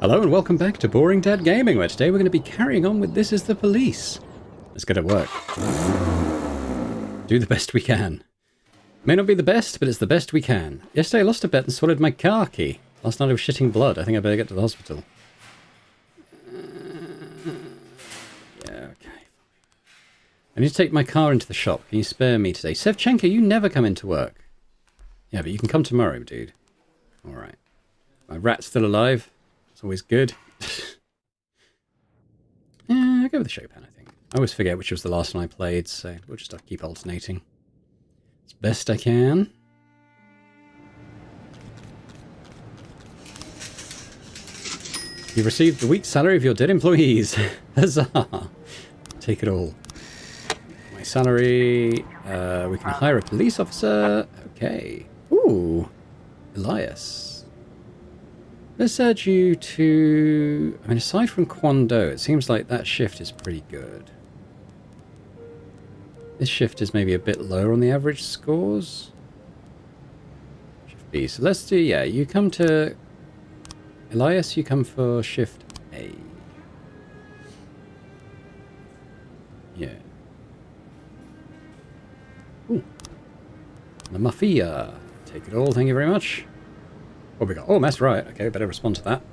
Hello and welcome back to Boring Dad Gaming, where today we're going to be carrying on with This Is the Police. Let's get to work. Do the best we can. May not be the best, but it's the best we can. Yesterday I lost a bet and swallowed my car key. Last night I was shitting blood. I think I better get to the hospital. Yeah, okay. I need to take my car into the shop. Can you spare me today? Sevchenko, you never come into work. Yeah, but you can come tomorrow, dude. Alright. My rat's still alive. It's always good. Yeah, I'll go with the Chopin, I think. I always forget which was the last one I played, so we'll just have to keep alternating. As best I can. You received the week's salary of your dead employees. Huzzah! Take it all. My salary. We can hire a police officer. Okay. Ooh. Elias. Let's add you to... I mean, aside from Kwando, it seems like that shift is pretty good. This shift is maybe a bit lower on the average scores. Shift B. So let's do... Yeah, you come to... Elias, you come for shift A. Yeah. Ooh. The mafia. Take it all, thank you very much. What we got? Oh, that's right. Okay, better respond to that.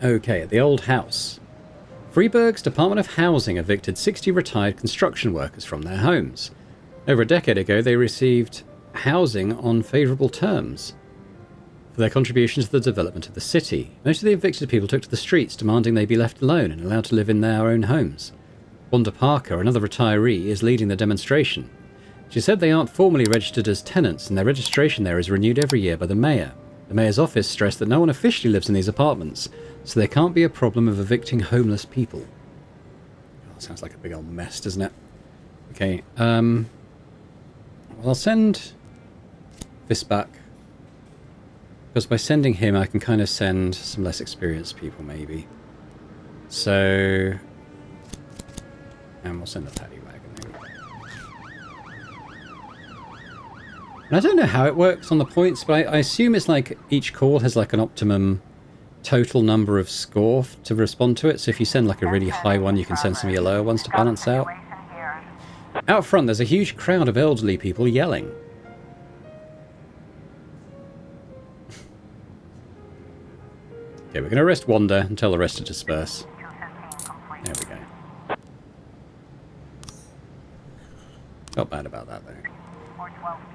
Okay, the old house. Freiburg's Department of Housing evicted 60 retired construction workers from their homes. Over a decade ago, they received housing on favourable terms for their contribution to the development of the city. Most of the evicted people took to the streets, demanding they be left alone and allowed to live in their own homes. Wanda Parker, another retiree, is leading the demonstration. She said they aren't formally registered as tenants, and their registration there is renewed every year by the mayor. The mayor's office stressed that no one officially lives in these apartments, so there can't be a problem of evicting homeless people. Oh, sounds like a big old mess, doesn't it? Okay, well, I'll send this back. Because by sending him, I can kind of send some less experienced people, maybe. So... And we'll send the paddy wagon. And I don't know how it works on the points, but I assume it's like each call has like an optimum total number of score to respond to it. So if you send like a really high one, you can send some of your lower ones to balance out. Out front, there's a huge crowd of elderly people yelling. Okay, we're going to arrest Wanda and tell the rest to disperse. There we go. Not bad about that, though.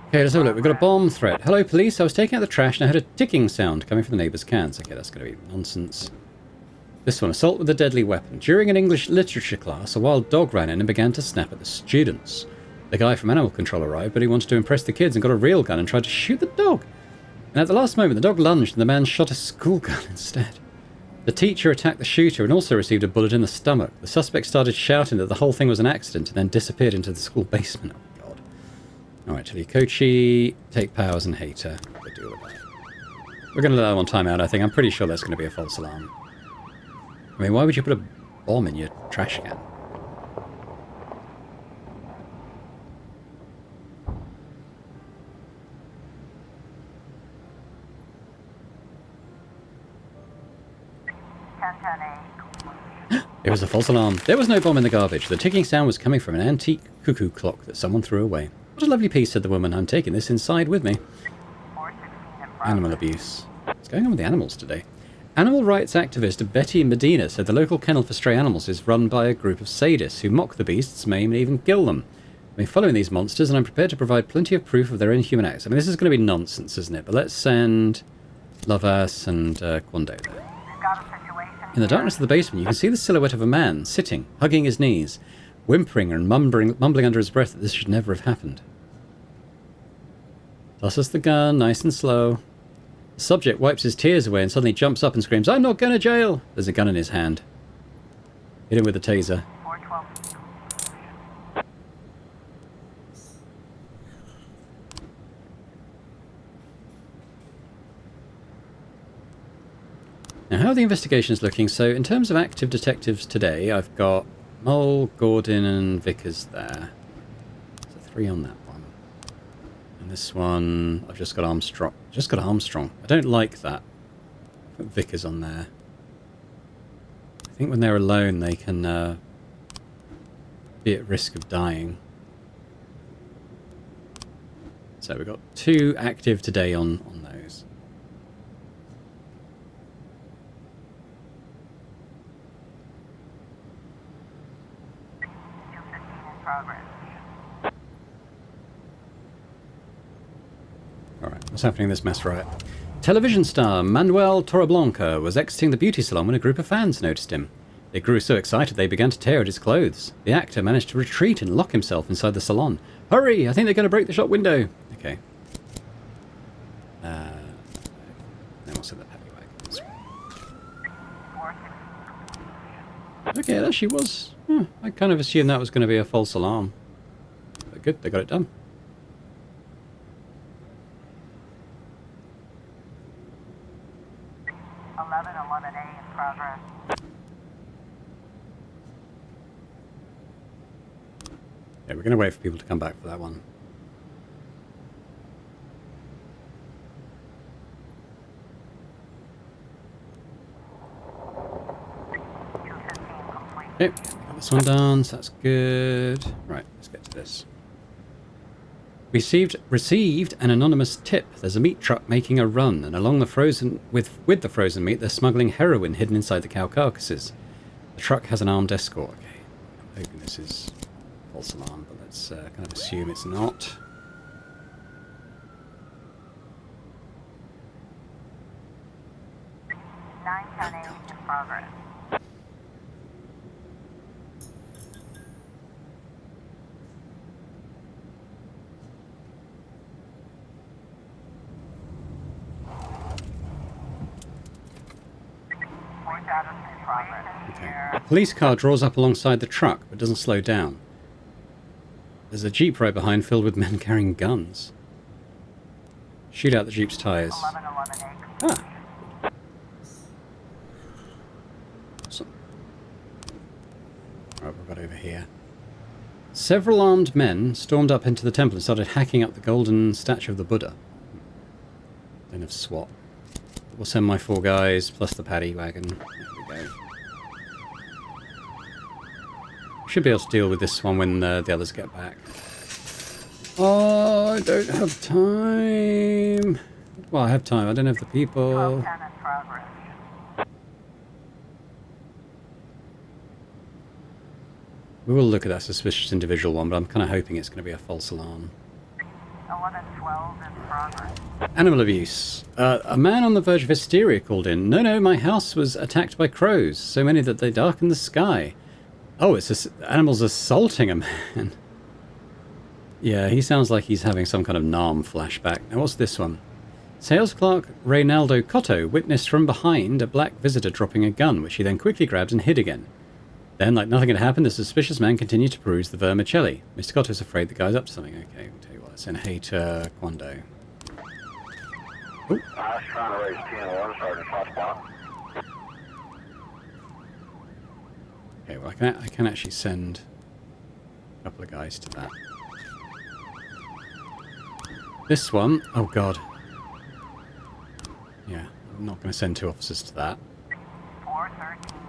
Okay, let's have a look. We've got a bomb threat. Hello, police. I was taking out the trash and I heard a ticking sound coming from the neighbour's cans. Okay, that's going to be nonsense. This one, assault with a deadly weapon. During an English literature class, a wild dog ran in and began to snap at the students. The guy from Animal Control arrived, but he wanted to impress the kids and got a real gun and tried to shoot the dog. And at the last moment, the dog lunged and the man shot a school gun instead. The teacher attacked the shooter and also received a bullet in the stomach. The suspect started shouting that the whole thing was an accident and then disappeared into the school basement. Oh, God. Alright, Kochi, take powers and hater. We'll deal with that. We're going to let that one time out, I think. I'm pretty sure that's going to be a false alarm. I mean, why would you put a bomb in your trash can? It was a false alarm. There was no bomb in the garbage. The ticking sound was coming from an antique cuckoo clock that someone threw away. What a lovely piece, said the woman. I'm taking this inside with me. Animal abuse. What's going on with the animals today? Animal rights activist Betty Medina said the local kennel for stray animals is run by a group of sadists who mock the beasts, maim and even kill them. I've been following these monsters and I'm prepared to provide plenty of proof of their inhuman acts. I mean, this is going to be nonsense, isn't it? But let's send Lovas and Kwando there. In the darkness of the basement, you can see the silhouette of a man, sitting, hugging his knees, whimpering and mumbling under his breath that this should never have happened. Tosses the gun, nice and slow. The subject wipes his tears away and suddenly jumps up and screams, I'm not going to jail! There's a gun in his hand. Hit him with a taser. Now, how are the investigations looking? So, in terms of active detectives today, I've got Mole, Gordon, and Vickers there. So 3 on that one. And this one, I've just got Armstrong. I don't like that. Put Vickers on there. I think when they're alone, they can be at risk of dying. So we've got 2 active today on those. Alright, what's happening in this mess, right? Television star Manuel Torreblanca was exiting the beauty salon when a group of fans noticed him. They grew so excited they began to tear at his clothes. The actor managed to retreat and lock himself inside the salon. Hurry! I think they're going to break the shop window! Okay. Then we'll set the paddy wagons. Okay, it actually was... I kind of assumed that was going to be a false alarm. But good, they got it done. Yeah, we're going to wait for people to come back for that one. Okay, got this one done, so that's good. Right, let's get to this. Received an anonymous tip. There's a meat truck making a run, and along the frozen with the frozen meat, they're smuggling heroin hidden inside the cow carcasses. The truck has an armed escort. Okay, I'm hoping this is false alarm, but let's kind of assume it's not. In progress. Okay. A police car draws up alongside the truck, but doesn't slow down. There's a jeep right behind filled with men carrying guns. Shoot out the jeep's tires. Ah. So, right, what we've got over here. Several armed men stormed up into the temple and started hacking up the golden statue of the Buddha. Then of SWAT. We'll send my 4 guys plus the paddy wagon. There we go. Should be able to deal with this one when the others get back. Oh, I don't have time. Well, I have time. I don't have the people. We will look at that suspicious individual one, but I'm kind of hoping it's going to be a false alarm. 1112 in progress. Animal abuse. A man on the verge of hysteria called in. No, my house was attacked by crows. So many that they darken the sky. Oh, it's animals assaulting a man. Yeah, he sounds like he's having some kind of Nam flashback. Now, what's this one? Sales clerk Reynaldo Cotto witnessed from behind a black visitor dropping a gun, which he then quickly grabbed and hid again. Then, like nothing had happened, the suspicious man continued to peruse the vermicelli. Mr. Cotto's afraid the guy's up to something. Okay, we'll tell you what. Let's send Hater Quando. Oh. I was trying to raise 10-1, Sergeant Hotspot. Okay, well, I can actually send a couple of guys to that. This one, oh god. Yeah, I'm not going to send 2 officers to that. 413.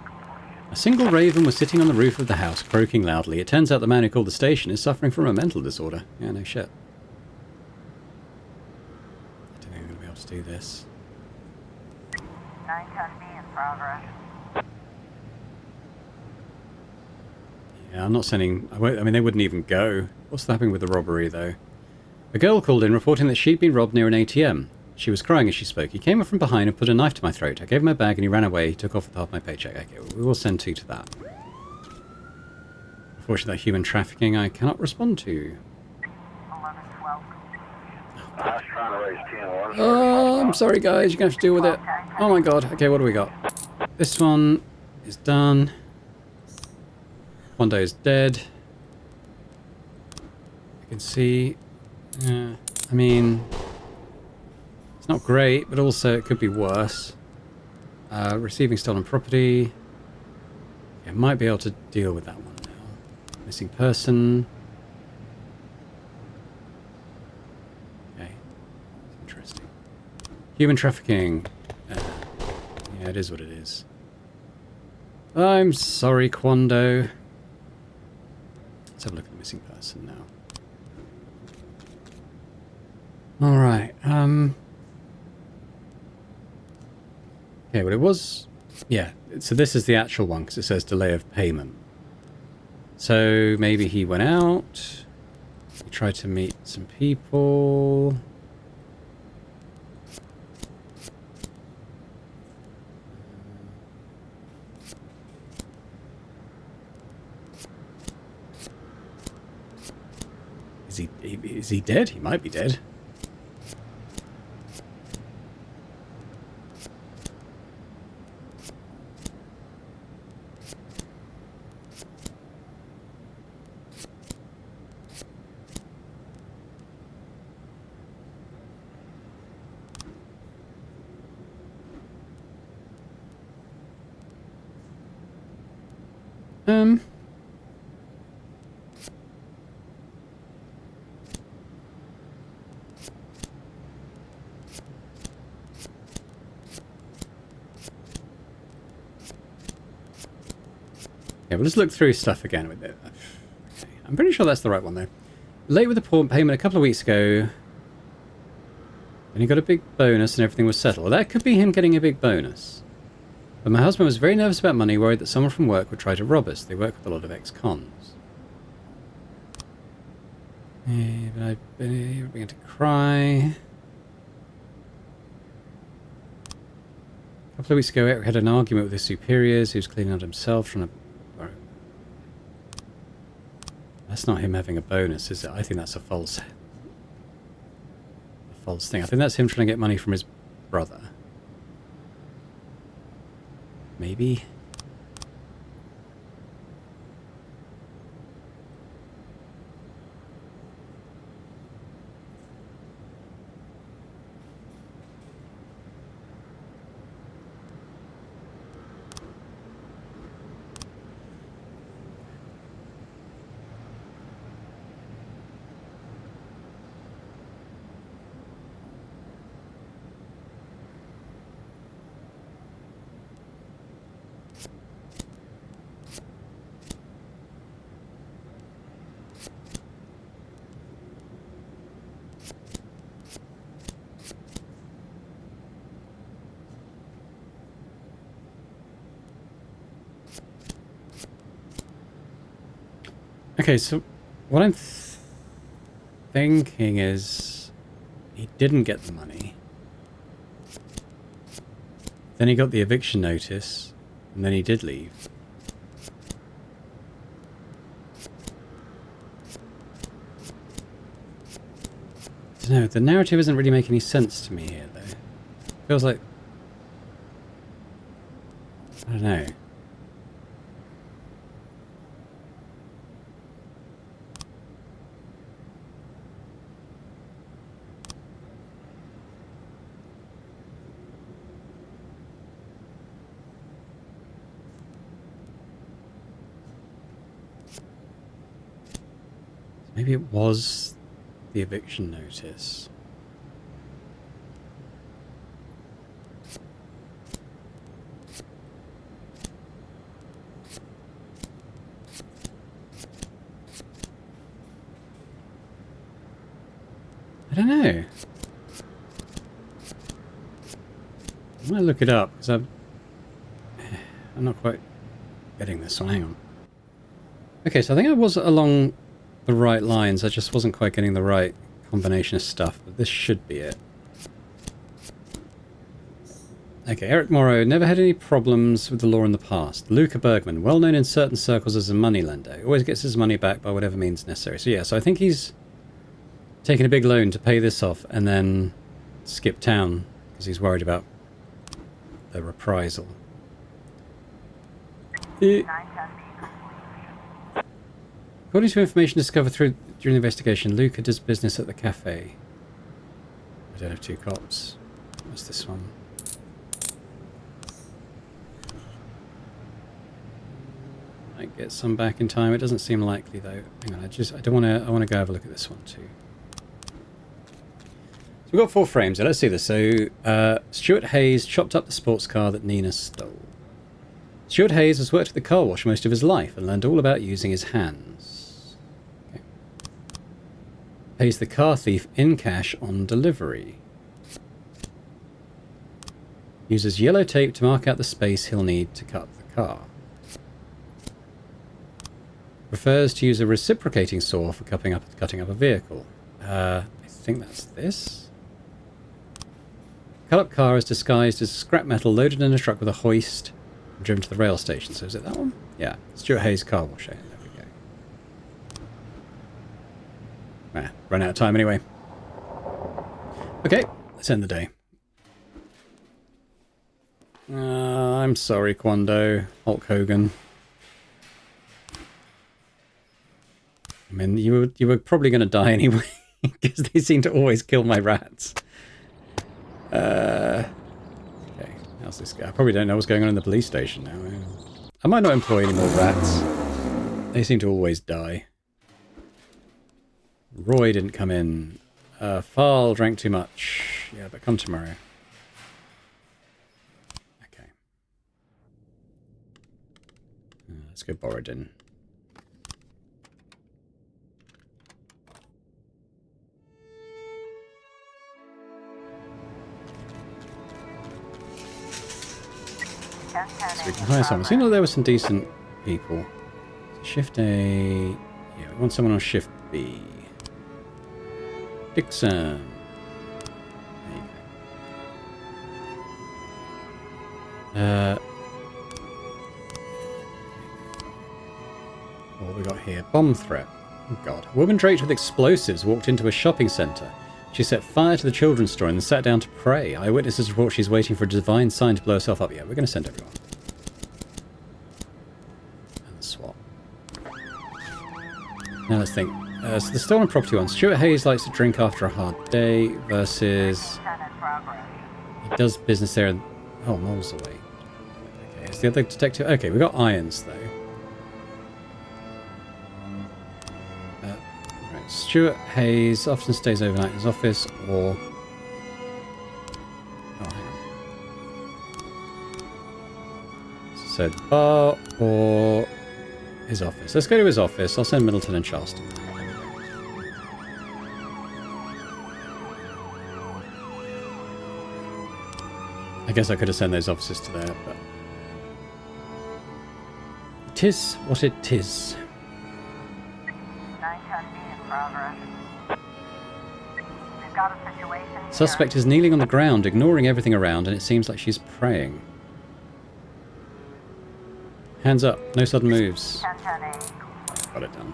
A single raven was sitting on the roof of the house, croaking loudly. It turns out the man who called the station is suffering from a mental disorder. Yeah, no shit. I don't think I'm going to be able to do this. 910B in progress. Yeah, I'm not sending... I mean, they wouldn't even go. What's happening with the robbery, though? A girl called in reporting that she'd been robbed near an ATM. She was crying as she spoke. He came up from behind and put a knife to my throat. I gave him my bag and he ran away. He took off with half my paycheck. Okay, we will send 2 to that. Unfortunately, that human trafficking I cannot respond to. 1112. I was trying to raise 10-1. Oh, I'm sorry, guys. You're going to have to deal with it. Oh, my God. Okay, what do we got? This one is done. Quando is dead. You can see... I mean... It's not great, but also it could be worse. Receiving stolen property. Yeah, might be able to deal with that one now. Missing person. Okay. Interesting. Human trafficking. Yeah, it is what it is. I'm sorry, Quando. Let's have a look at the missing person now. Alright, okay, well it was... Yeah, so this is the actual one, because it says delay of payment. So maybe he went out, he tried to meet some people... Is he dead? He might be dead. Yeah, we'll just look through stuff again with it. Okay. I'm pretty sure that's the right one, though. Late with the payment a couple of weeks ago. And he got a big bonus and everything was settled. Well, that could be him getting a big bonus. But my husband was very nervous about money, worried that someone from work would try to rob us. They work with a lot of ex-cons. Yeah, but I began to cry. A couple of weeks ago, Eric had an argument with his superiors. He was cleaning out himself, trying to... That's not him having a bonus, is it? I think that's a false thing. I think that's him trying to get money from his brother. Maybe? Okay, so what I'm thinking is he didn't get the money. Then he got the eviction notice, and then he did leave. I don't know, the narrative doesn't really make any sense to me here, though. Feels like... I don't know. Maybe it was the eviction notice. I don't know. I might look it up because I'm not quite getting this one. Hang on. Okay, so I think I was along the right lines. I just wasn't quite getting the right combination of stuff, but this should be it. Okay, Eric Morrow never had any problems with the law in the past. Luca Bergman, well known in certain circles as a moneylender, always gets his money back by whatever means necessary. So yeah, so I think he's taken a big loan to pay this off and then skip town because he's worried about the reprisal. According to information discovered during the investigation, Luca does business at the cafe. I don't have two cops. What's this one? Might get some back in time. It doesn't seem likely though. Hang on, I want to go have a look at this one too. So we've got 4 frames here. Let's see this. So, Stuart Hayes chopped up the sports car that Nina stole. Stuart Hayes has worked at the car wash most of his life and learned all about using his hands. Okay. Pays the car thief in cash on delivery. Uses yellow tape to mark out the space he'll need to cut the car. Prefers to use a reciprocating saw for cutting up a vehicle. I think that's this. Cut up car is disguised as scrap metal loaded in a truck with a hoist and driven to the rail station. So is it that one? Yeah. Stuart Hayes car wash. There we go. Run out of time anyway. Okay, let's end the day. I'm sorry, Quando. Hulk Hogan. I mean, you were probably going to die anyway, because they seem to always kill my rats. Okay, how's this guy? I probably don't know what's going on in the police station now. I might not employ any more rats. They seem to always die. Roy didn't come in. Farl drank too much. Yeah, but come tomorrow. Okay. Let's go Borodin. So we can hire someone. Seems like there were some decent people. Shift A. Yeah, we want someone on Shift B. Dixon. There you go. What have we got here? Bomb threat. Oh god. A woman draped with explosives walked into a shopping centre. She set fire to the children's store and then sat down to pray. Eyewitnesses report she's waiting for a divine sign to blow herself up. Yeah, we're going to send everyone. And swap. Now let's think. So the stolen property one. Stuart Hayes likes to drink after a hard day versus... He does business there and... Oh, miles away. Okay, it's the other detective. Okay, we got irons though. Stuart Hayes often stays overnight in his office or... Oh, hang on. So, bar or his office. Let's go to his office. I'll send Middleton and Charleston. I guess I could have sent those offices to there, but... 'Tis what it is. Suspect is kneeling on the ground, ignoring everything around, and it seems like she's praying. Hands up, no sudden moves. Got it done.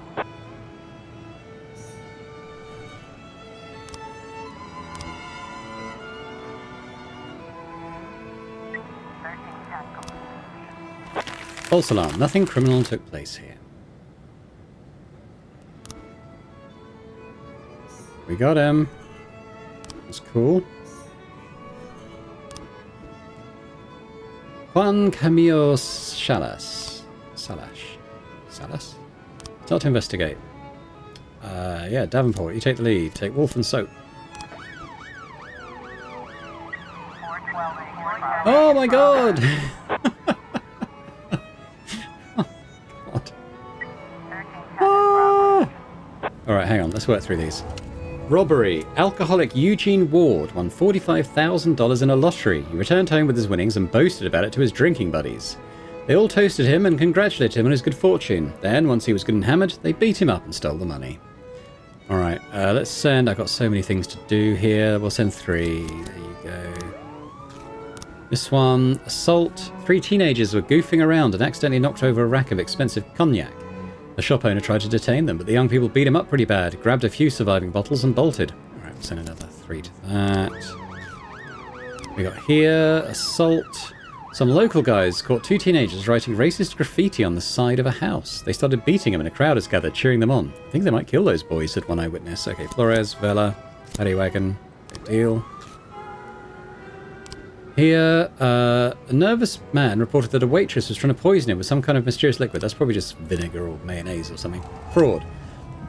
False alarm. Nothing criminal took place here. We got him. That's cool. Juan Camilo Salas. Salas? Start to investigate. Yeah, Davenport, you take the lead. Take Wolf and Soap. Oh my god! Oh god. Ah! Alright, hang on. Let's work through these. Robbery. Alcoholic Eugene Ward won $45,000 in a lottery. He returned home with his winnings and boasted about it to his drinking buddies. They all toasted him and congratulated him on his good fortune. Then, once he was good and hammered, they beat him up and stole the money. Alright, let's send... I've got so many things to do here. We'll send 3. There you go. This one. Assault. 3 teenagers were goofing around and accidentally knocked over a rack of expensive cognac. The shop owner tried to detain them, but the young people beat him up pretty bad, grabbed a few surviving bottles and bolted. Alright, we'll send another 3 to that. We got here, assault. Some local guys caught 2 teenagers writing racist graffiti on the side of a house. They started beating them and a crowd has gathered, cheering them on. I think they might kill those boys, said one eyewitness. Okay, Flores, Vela, paddy wagon, big deal. Here, a nervous man reported that a waitress was trying to poison him with some kind of mysterious liquid. That's probably just vinegar or mayonnaise or something. Fraud.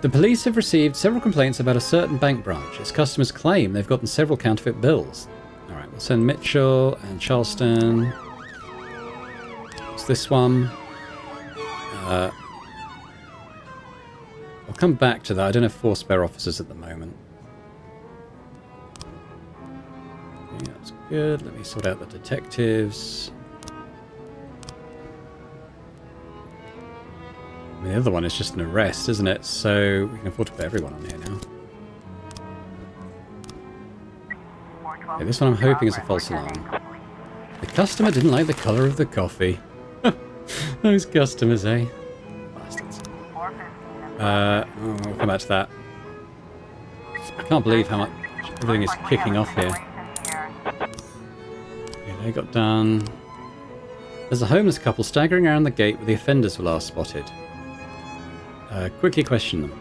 The police have received several complaints about a certain bank branch. Its customers claim they've gotten several counterfeit bills. Alright, we'll send Mitchell and Charleston. What's this one? I'll come back to that. I don't have 4 spare officers at the moment. Okay, that's good. Let me sort out the detectives. I mean, the other one is just an arrest, isn't it? So we can afford to put everyone on here now. Okay, this one I'm hoping is a false alarm. The customer didn't like the colour of the coffee. Those customers, eh? Bastards. We'll come back to that. I can't believe how much everything is kicking off here. Yeah, they got done. There's a homeless couple staggering around the gate where the offenders were last spotted. Quickly question them.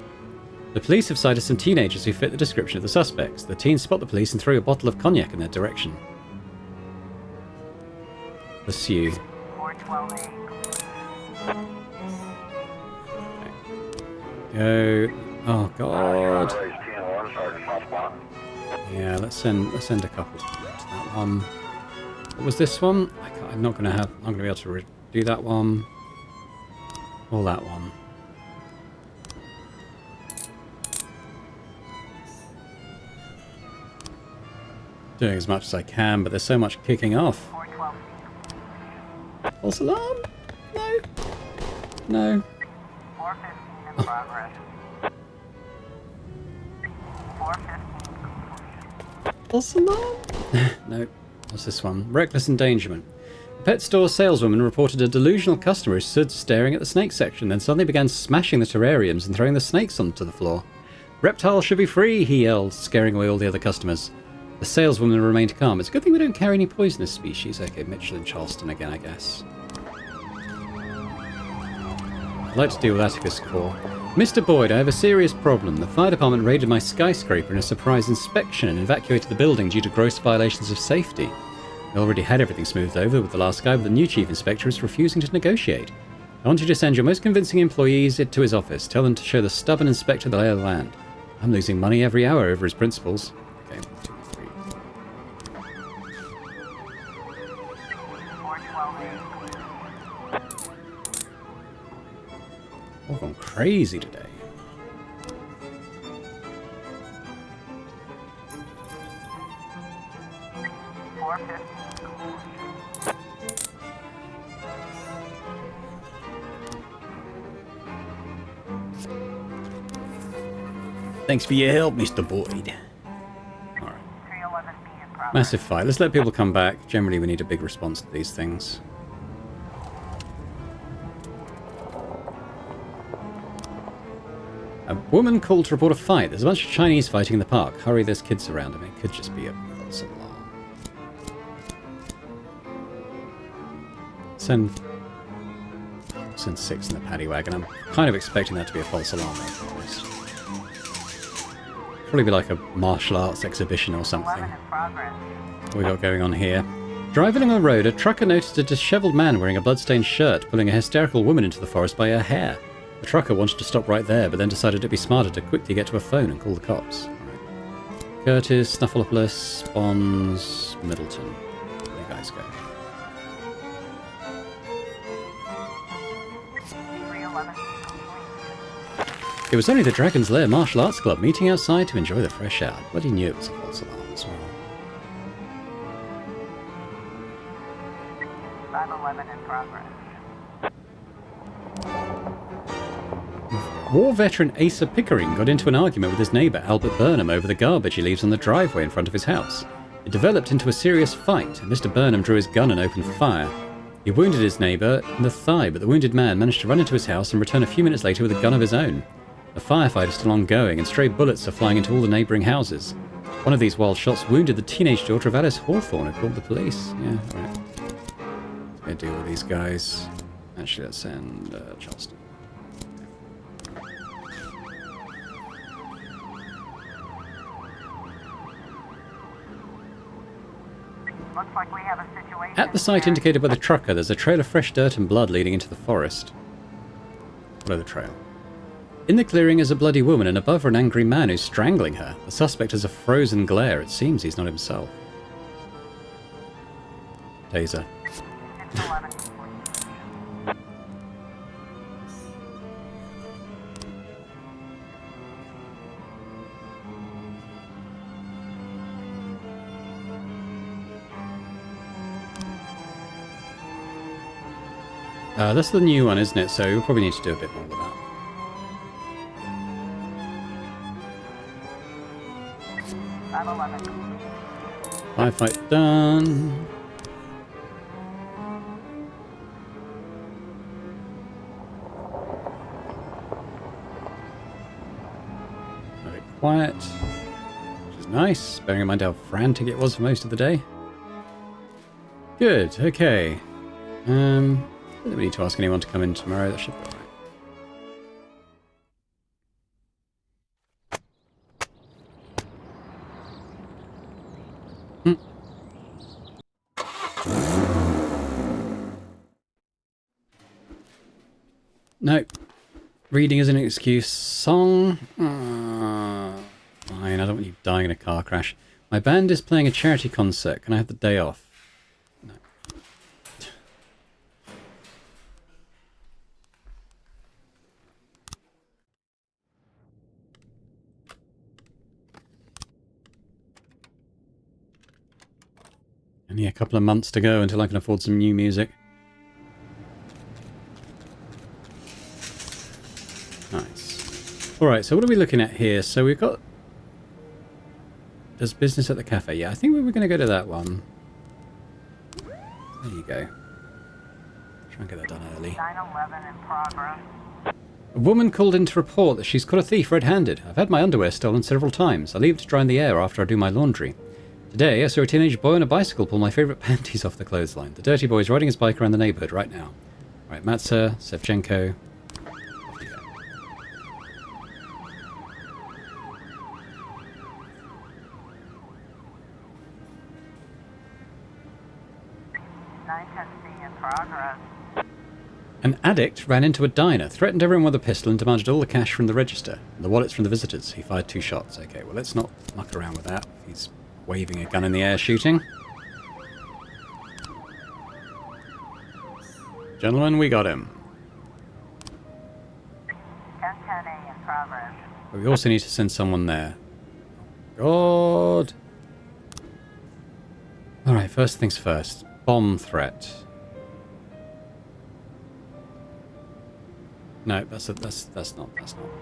The police have cited some teenagers who fit the description of the suspects. The teens spot the police and throw a bottle of cognac in their direction. Pursue. Go. Oh God. Yeah, let's send a couple to that one. What was this one? I'm not gonna be able to do that one. Or that one. Doing as much as I can, but there's so much kicking off. False alarm? No. No. 415 in progress. 415 completion. False alarm? No. What's this one? Reckless endangerment. A pet store saleswoman reported a delusional customer who stood staring at the snake section, then suddenly began smashing the terrariums and throwing the snakes onto the floor. Reptiles should be free, he yelled, scaring away all the other customers. The saleswoman remained calm. It's a good thing we don't carry any poisonous species. Okay, Mitchell and Charleston again, I guess. I'd like to deal with Atticus Core. Mr. Boyd, I have a serious problem. The fire department raided my skyscraper in a surprise inspection and evacuated the building due to gross violations of safety. I already had everything smoothed over with the last guy, but the new chief inspector is refusing to negotiate. I want you to send your most convincing employees to his office. Tell them to show the stubborn inspector the lay of the land. I'm losing money every hour over his principles. Okay, 2, 3. 412. All gone crazy today. Thanks for your help, Mr. Boyd. Alright. Massive fight. Let's let people come back. Generally, we need a big response to these things. A woman called to report a fight. There's a bunch of Chinese fighting in the park. Hurry, there's kids around. I mean, it could just be a false alarm. Send 6 in the paddy wagon. I'm kind of expecting that to be a false alarm, to be honest. Probably be like a martial arts exhibition or something. What we got going on here? Driving along the road, a trucker noticed a disheveled man wearing a blood-stained shirt pulling a hysterical woman into the forest by her hair. The trucker wanted to stop right there, but then decided it'd be smarter to quickly get to a phone and call the cops. Right. Curtis, Snuffleupagus, Bonds, Middleton. Where you guys go? It was only the Dragon's Lair Martial Arts Club meeting outside to enjoy the fresh air. But he knew it was a false alarm as well. 511 in progress. War veteran Asa Pickering got into an argument with his neighbour Albert Burnham over the garbage he leaves on the driveway in front of his house. It developed into a serious fight, and Mr. Burnham drew his gun and opened fire. He wounded his neighbour in the thigh, but the wounded man managed to run into his house and return a few minutes later with a gun of his own. The firefight is still ongoing, and stray bullets are flying into all the neighbouring houses. One of these wild shots wounded the teenage daughter of Alice Hawthorne, who called the police. Yeah, alright. Let's go deal with these guys. Actually, let's send Charleston. Looks like we have a situation. At the site indicated by the trucker, there's a trail of fresh dirt and blood leading into the forest. Follow the trail. In the clearing is a bloody woman, and above her an angry man who's strangling her. The suspect has a frozen glare. It seems he's not himself. Taser. 611. That's the new one, isn't it? So we'll probably need to do a bit more with that. 511. Firefight done. A bit quiet, which is nice, bearing in mind how frantic it was for most of the day. Good, okay. I don't need to ask anyone to come in tomorrow, that should be alright. No. Reading is an excuse. Song? Fine, I don't want you dying in a car crash. My band is playing a charity concert. Can I have the day off? No. Only a couple of months to go until I can afford some new music. Nice. Alright, so what are we looking at here? So we've got... There's business at the cafe. Yeah, I think we were going to go to that one. There you go. Try and get that done early. 911 in progress. A woman called in to report that she's caught a thief red-handed. I've had my underwear stolen several times. I leave it to dry in the air after I do my laundry. Today, I saw a teenage boy on a bicycle pull my favourite panties off the clothesline. The dirty boy's riding his bike around the neighbourhood right now. Right, Matza, Sevchenko. Off you go. 910C in progress. An addict ran into a diner, threatened everyone with a pistol and demanded all the cash from the register. And the wallets from the visitors. He fired 2 shots. Okay, well let's not muck around with that. He's waving a gun in the air shooting. Gentlemen, we got him. 1010A in progress. But we also need to send someone there. God. Alright, first things first. Bomb threat. No, that's not.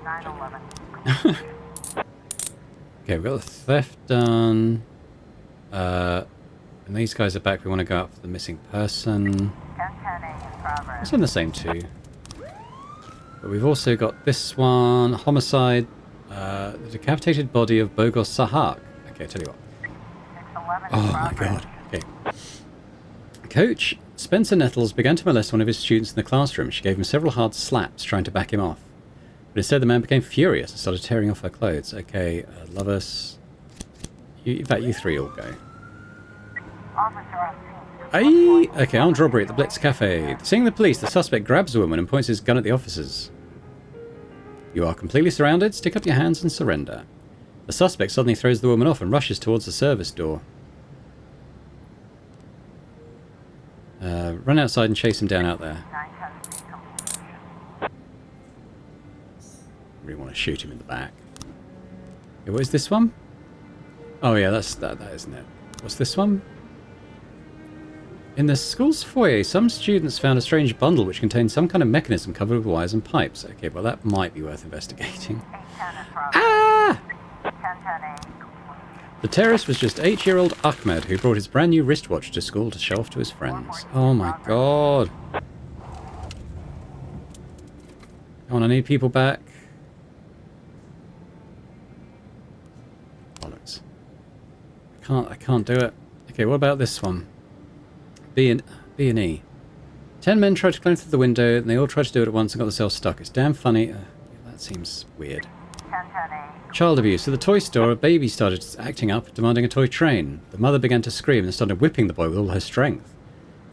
911. Okay, we've got the theft done. And these guys are back. We want to go out for the missing person. 1010A in progress. It's in the same 2. But we've also got this one. Homicide. The decapitated body of Bogos Sahak. Okay, I'll tell you what. 611 Oh in my progress. god. Okay. Coach Spencer Nettles began to molest one of his students in the classroom. She gave him several hard slaps, trying to back him off. But instead the man became furious and started tearing off her clothes. Okay, Lovers. In fact, you 3 all go. Officer on scene. Aye! Okay, armed robbery at the Blitz Cafe. Seeing the police, the suspect grabs a woman and points his gun at the officers. You are completely surrounded. Stick up your hands and surrender. The suspect suddenly throws the woman off and rushes towards the service door. Run outside and chase him down out there. 910C completion. Really want to shoot him in the back. Okay, what is this one? Oh yeah, that isn't it. What's this one? In the school's foyer, some students found a strange bundle which contained some kind of mechanism covered with wires and pipes. Okay, well that might be worth investigating. 810 in progress. Ah! 1010A completion. The terrorist was just 8-year-old Ahmed, who brought his brand new wristwatch to school to show off to his friends. Oh my god. Come on, I need people back. Bollocks. I can't do it. Okay, what about this one? B and E. 10 men tried to climb through the window, and they all tried to do it at once and got themselves stuck. It's damn funny. That seems weird. 1010A. Child abuse. At the toy store, a baby started acting up, demanding a toy train. The mother began to scream and started whipping the boy with all her strength.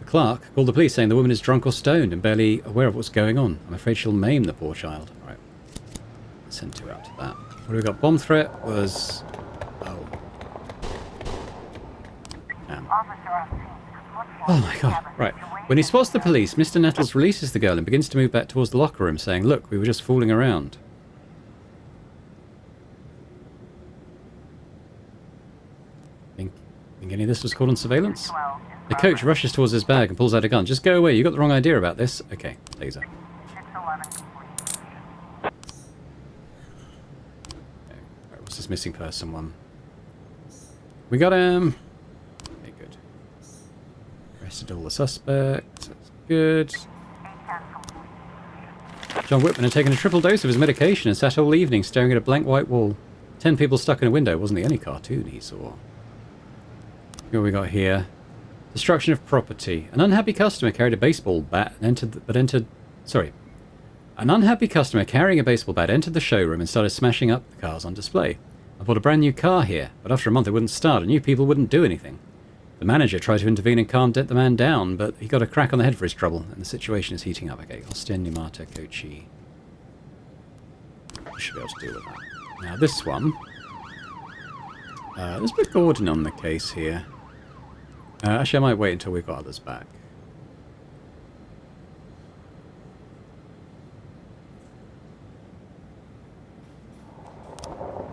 The clerk called the police, saying the woman is drunk or stoned and barely aware of what's going on. I'm afraid she'll maim the poor child. All right. send 2 out to that. What do we got? Bomb threat was... Oh. Officer on scene. Oh my god. Right. When he spots the police, Mr. Nettles releases the girl and begins to move back towards the locker room, saying, "Look, we were just fooling around." Think any of this was caught on surveillance? The coach rushes towards his bag and pulls out a gun. "Just go away, you got the wrong idea about this." Okay, laser. 611 complete. Okay. Right, what's this missing person one? We got him. Okay, good. Arrested all the suspects. That's good. 810 complete. John Whitman had taken a triple dose of his medication and sat all evening staring at a blank white wall. 10 people stuck in a window. Wasn't the only cartoon he saw. What we got here? Destruction of property. An unhappy customer carried a baseball bat and An unhappy customer carrying a baseball bat entered the showroom and started smashing up the cars on display. "I bought a brand new car here, but after a month it wouldn't start and you people wouldn't do anything." The manager tried to intervene and calm the man down, but he got a crack on the head for his trouble, and the situation is heating up. Okay, Austin, Yamata, Kochi. I should be able to deal with that. Now this one. Let's put Gordon on the case here. Actually, I might wait until we've got others back.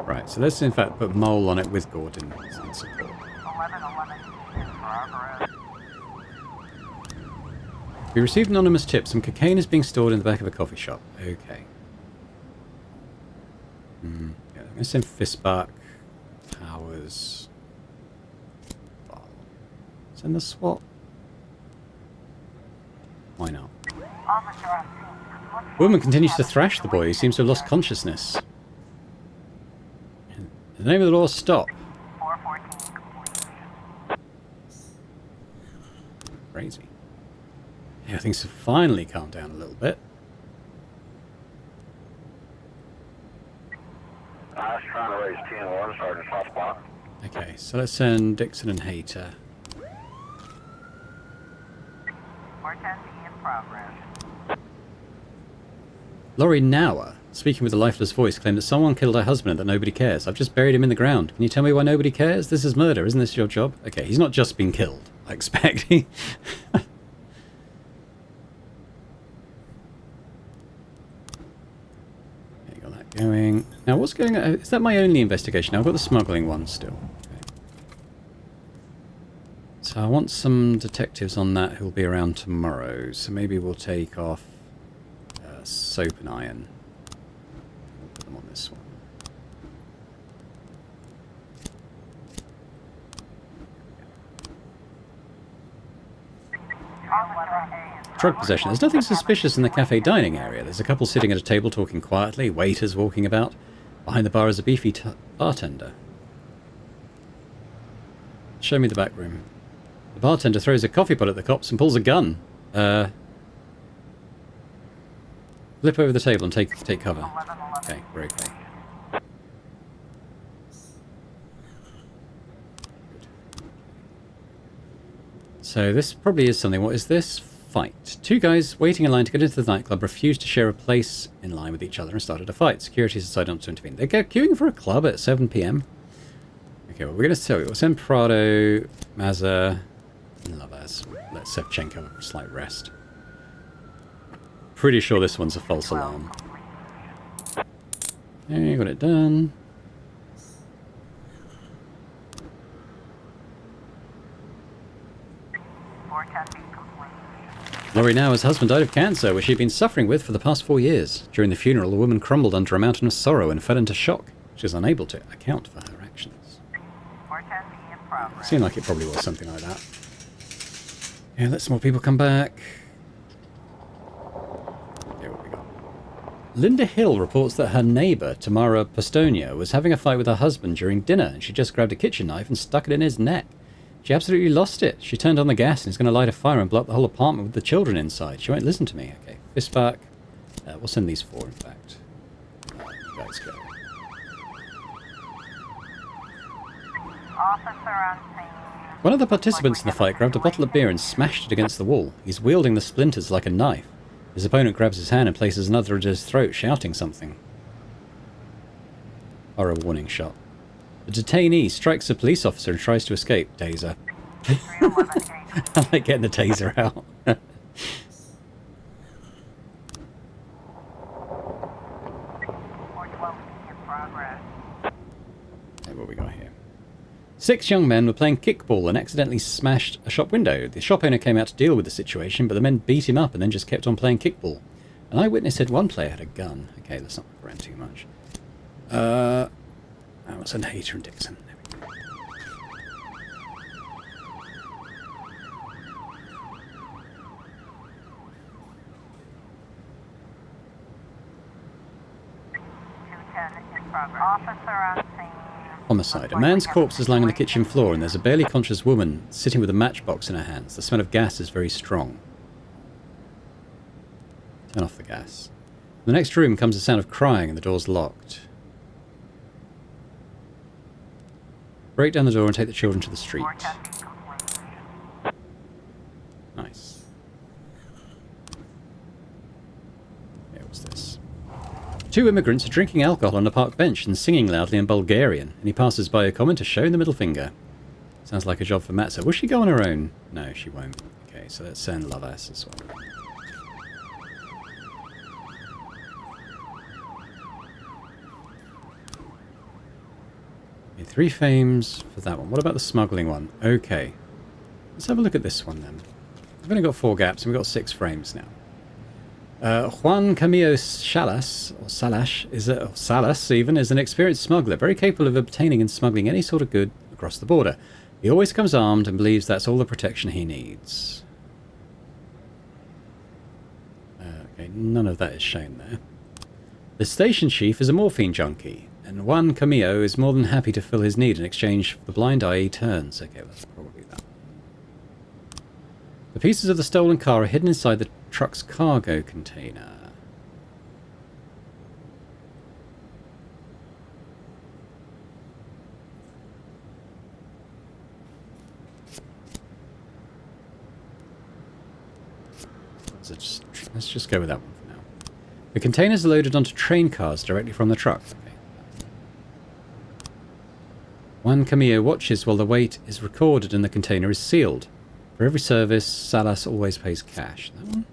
Right, so let's in fact put Mole on it with Gordon in support. 1111 in progress. We received anonymous tip. Some cocaine is being stored in the back of a coffee shop. Okay. Yeah, I'm going to send Fistbark, Powers. Send the SWAT. Why not? Officer on scene. The woman continues to thrash the boy, who seems to have lost consciousness. In the name of the law, stop. 414 complete. Crazy. Yeah, things have finally calmed down a little bit. I was trying to raise 10-1, Sergeant Hot Spot. Okay, so let's send Dixon and Hayter. 410 in progress. Laurie Nauer, speaking with a lifeless voice, claimed that someone killed her husband and that nobody cares. "I've just buried him in the ground. Can you tell me why nobody cares? This is murder. Isn't this your job?" Okay, he's not just been killed, I expect. Okay, got that going. Now, what's going on? Is that my only investigation? Now, I've got the smuggling one still. Okay. So I want some detectives on that who'll be around tomorrow. So maybe we'll take off Soap and Iron. We'll put them on this one. Drug possession. There's nothing suspicious in the cafe dining area. There's a couple sitting at a table talking quietly, waiters walking about. Behind the bar is a beefy bartender. Show me the back room. The bartender throws a coffee pot at the cops and pulls a gun. Flip over the table and take cover. Okay, we're okay. So this probably is something. What is this? Fight. 2 guys waiting in line to get into the nightclub refused to share a place in line with each other and started a fight. Security decided not to intervene. They're queuing for a club at 7 PM. Okay, well, we're going to tell you. We'll send Prado, Mazza, and Lovaz. Let Sevchenko have a slight rest. Pretty sure this one's a false alarm. Okay, got it done. Laurie Nauer's husband died of cancer, which she'd been suffering with for the past 4 years. During the funeral, the woman crumbled under a mountain of sorrow and fell into shock. She was unable to account for her actions. Seemed like it probably was something like that. Yeah, let some more people come back. Okay, what we got? Linda Hill reports that her neighbour, Tamara Postonia, was having a fight with her husband during dinner, and she just grabbed a kitchen knife and stuck it in his neck. She absolutely lost it. She turned on the gas and is going to light a fire and blow up the whole apartment with the children inside. She won't listen to me. Okay, Fistbark. We'll send these 4, in fact. You guys go. Officer on scene. One of the participants in the fight grabbed a bottle of beer and smashed it against the wall. He's wielding the splinters like a knife. His opponent grabs his hand and places another at his throat, shouting something. Or a warning shot. The detainee strikes a police officer and tries to escape. Taser. 311 engagement. I like getting the taser out. 412 in progress. Okay, what we got here? 6 young men were playing kickball and accidentally smashed a shop window. The shop owner came out to deal with the situation, but the men beat him up and then just kept on playing kickball. An eyewitness said one player had a gun. Okay, let's not look around too much. I'll send Hater and Dixon. There we go. In progress. Officer on scene. Homicide. A man's corpse is lying on the kitchen floor and there's a barely conscious woman sitting with a matchbox in her hands. The smell of gas is very strong. Turn off the gas. In the next room comes the sound of crying and the door's locked. Break down the door and take the children to the street. 410 complete. Nice. Yeah, what's this? 2 immigrants are drinking alcohol on a park bench and singing loudly in Bulgarian. Any passers-by who comment are showing the middle finger. Sounds like a job for Matza. Will she go on her own? No, she won't. Okay, so let's send Lovas as well. Okay, 3 fames for that one. What about the smuggling one? Okay. Let's have a look at this one then. We've only got 4 gaps and we've got 6 frames now. Juan Camillo Salas, or Salash, or Salas even, is an experienced smuggler, very capable of obtaining and smuggling any sort of good across the border. He always comes armed and believes that's all the protection he needs. Okay, none of that is shown there. The station chief is a morphine junkie, and Juan Camillo is more than happy to fill his need in exchange for the blind eye he turns. Okay, that's probably that. The pieces of the stolen car are hidden inside the truck's cargo container. Let's just go with that one for now. The containers are loaded onto train cars directly from the truck. Okay. Juan Camillo watches while the weight is recorded and the container is sealed. For every service, Salas always pays cash. That one?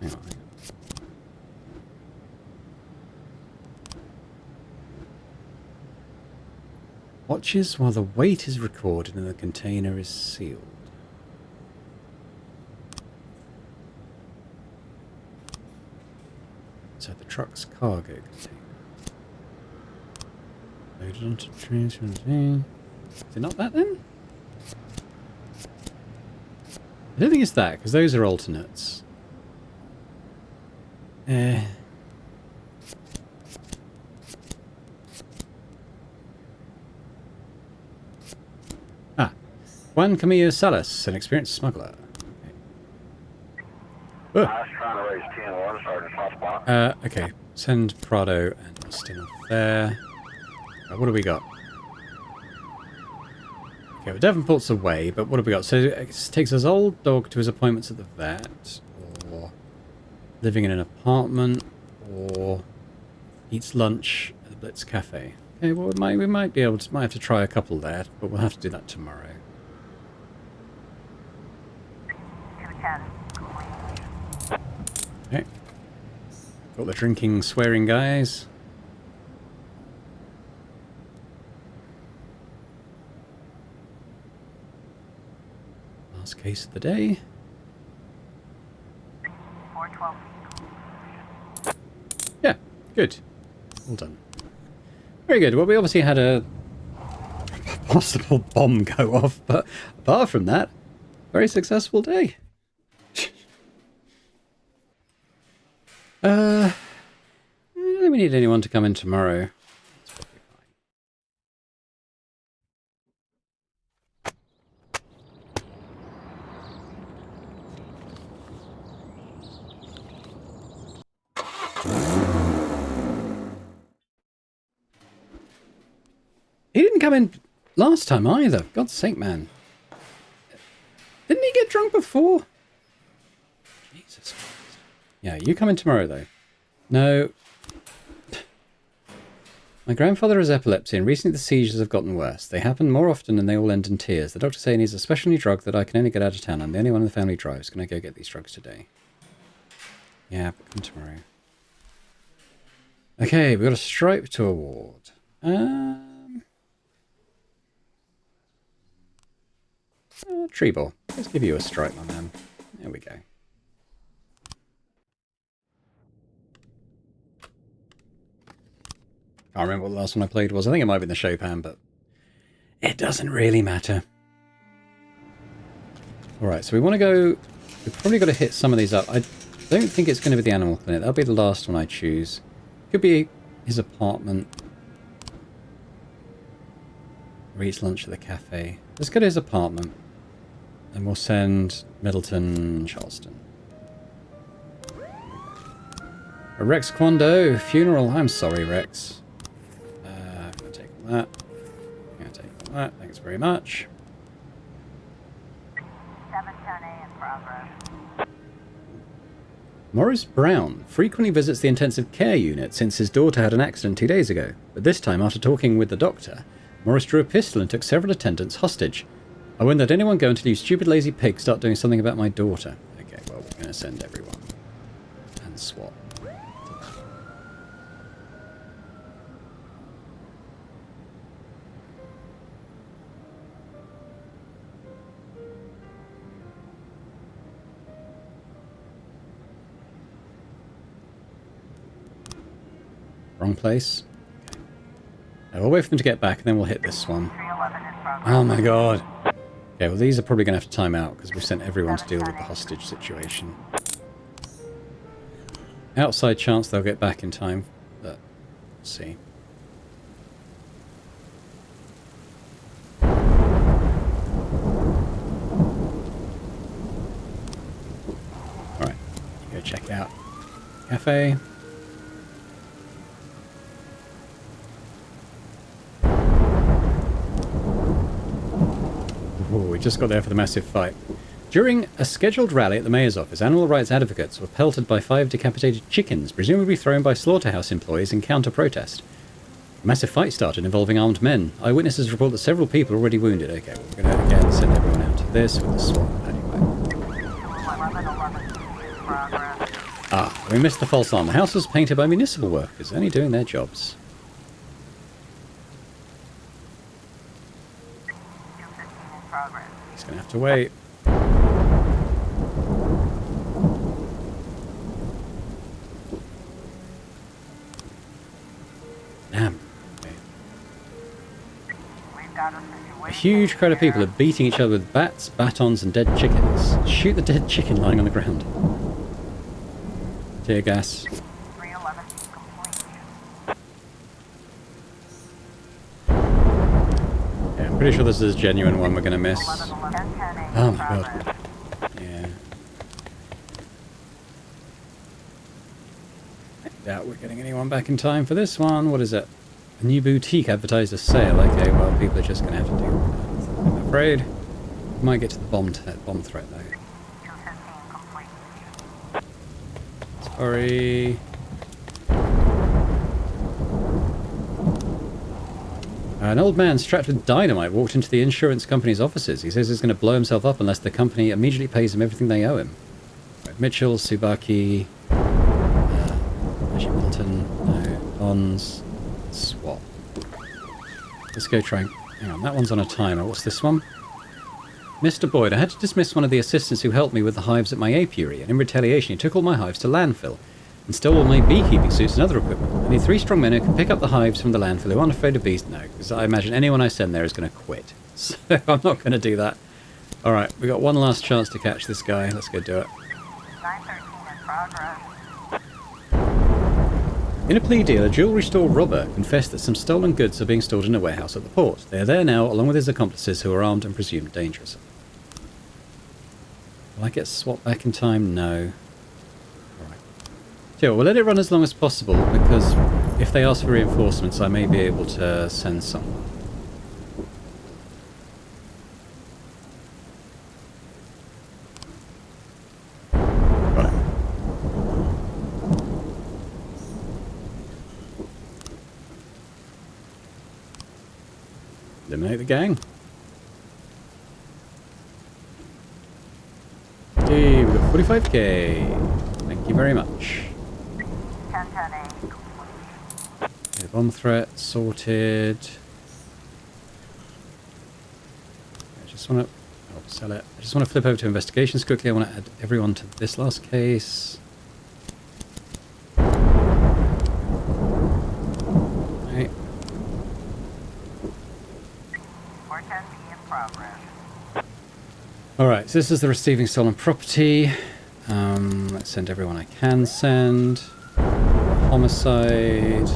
Hang on. Watches while the weight is recorded and the container is sealed. So the truck's cargo container. Loaded onto trains. Is it not that then? I don't think it's that, because those are alternates. Juan Camillo Salas, an experienced smuggler. Okay. I was trying to raise 10-1, Sergeant Softball. Okay. Send Prado and Austin off there. What do we got? Okay, well, Devonport's away, but what have we got? So it takes his old dog to his appointments at the vet, or living in an apartment, or eats lunch at the Blitz Cafe. Okay, well, we might be able to, might have to try a couple there, but we'll have to do that tomorrow. 210 complete. Okay. Got the drinking, swearing guys. Last case of the day. 412. Yeah, good. Well done. Very good. Well, we obviously had a possible bomb go off, but apart from that, very successful day. I don't think we need anyone to come in tomorrow. That's probably fine. didn't come in last time either. God's sake, man. Didn't he get drunk before? Jesus Christ. Yeah, you come in tomorrow, though. No. My grandfather has epilepsy, and recently the seizures have gotten worse. They happen more often, and they all end in tears. The doctor says he needs a special new drug that I can only get out of town. I'm the only one in the family drives. Can I go get these drugs today? Yeah, but come tomorrow. Okay, we've got a stripe to award. Treeball. Let's give you a stripe, my man. There we go. Can't remember what the last one I played was. I think it might have been the Chopin, but it doesn't really matter. Alright, so we want to go... We've probably got to hit some of these up. I don't think it's going to be the animal clinic. That'll be the last one I choose. Could be his apartment. Or eats lunch at the cafe. Let's go to his apartment. And we'll send Middleton, Charleston. A Rex Kwando funeral. I'm sorry, Rex. I'm going to take all that. I'm going to take all that. Thanks very much. 710A in progress. Morris Brown frequently visits the intensive care unit since his daughter had an accident 2 days ago. But this time, after talking with the doctor, Morris drew a pistol and took several attendants hostage. I wouldn't let anyone go until you stupid lazy pig start doing something about my daughter. Okay, well, we're going to send everyone. And SWAT. Wrong place. Okay. We'll wait for them to get back and then we'll hit this one. 311 in progress. Oh my god. Okay, well these are probably going to have to time out because we've sent everyone to deal with the hostage situation. Outside chance they'll get back in time, but we'll see. Alright, go check it out. Cafe. We just got there for the massive fight. During a scheduled rally at the mayor's office, animal rights advocates were pelted by 5 decapitated chickens, presumably thrown by slaughterhouse employees in counter-protest. A massive fight started involving armed men. Eyewitnesses report that several people are already wounded. Okay, well, we're going to again send everyone out to this with the SWAT anyway. 1111 in progress. Ah, we missed the false alarm. The house was painted by municipal workers, only doing their jobs. 215 in progress. He's going to have to wait. Damn. Okay. We've got a A situation. huge crowd of people are beating each other with bats, batons, and dead chickens. Shoot the dead chicken lying on the ground. Tear gas. 311 complete. Yeah, I'm pretty sure this is a genuine one we're going to miss. 1111 Oh in my progress. god. Yeah. I doubt we're getting anyone back in time for this one. What is it? A new boutique advertised a sale. Okay, well, people are just going to have to deal with that. I'm afraid. Might get to the bomb threat, though. 215 complete. Sorry. An old man strapped with dynamite walked into the insurance company's offices. He says he's going to blow himself up unless the company immediately pays him everything they owe him. Right, Mitchell, Tsubaki, Ashie Middleton, no, Bonds, SWAT. Let's go try and... Hang on, that one's on a timer. What's this one? Mr. Boyd, I had to dismiss one of the assistants who helped me with the hives at my apiary, and in retaliation he took all my hives to landfill and stole all my beekeeping suits and other equipment. I need 3 strong men who can pick up the hives from the landfill who aren't afraid of bees. No, because I imagine anyone I send there is going to quit. So I'm not going to do that. Alright, we got one last chance to catch this guy. Let's go do it. 913 in progress. In a plea deal, a jewellery store robber confessed that some stolen goods are being stored in a warehouse at the port. They are there now, along with his accomplices who are armed and presumed dangerous. Will I get SWAT back in time? No. Alright. Sure, we'll let it run as long as possible, because if they ask for reinforcements, I may be able to send someone. Eliminate the gang. Hey, we got 45k. Thank you very much. 1010A. Okay, bomb threat sorted. I just want to sell it. I just want to flip over to investigations quickly. I want to add everyone to this last case. Right. 410B in progress. Alright, so this is the receiving stolen property. Let's send everyone I can send. Homicide.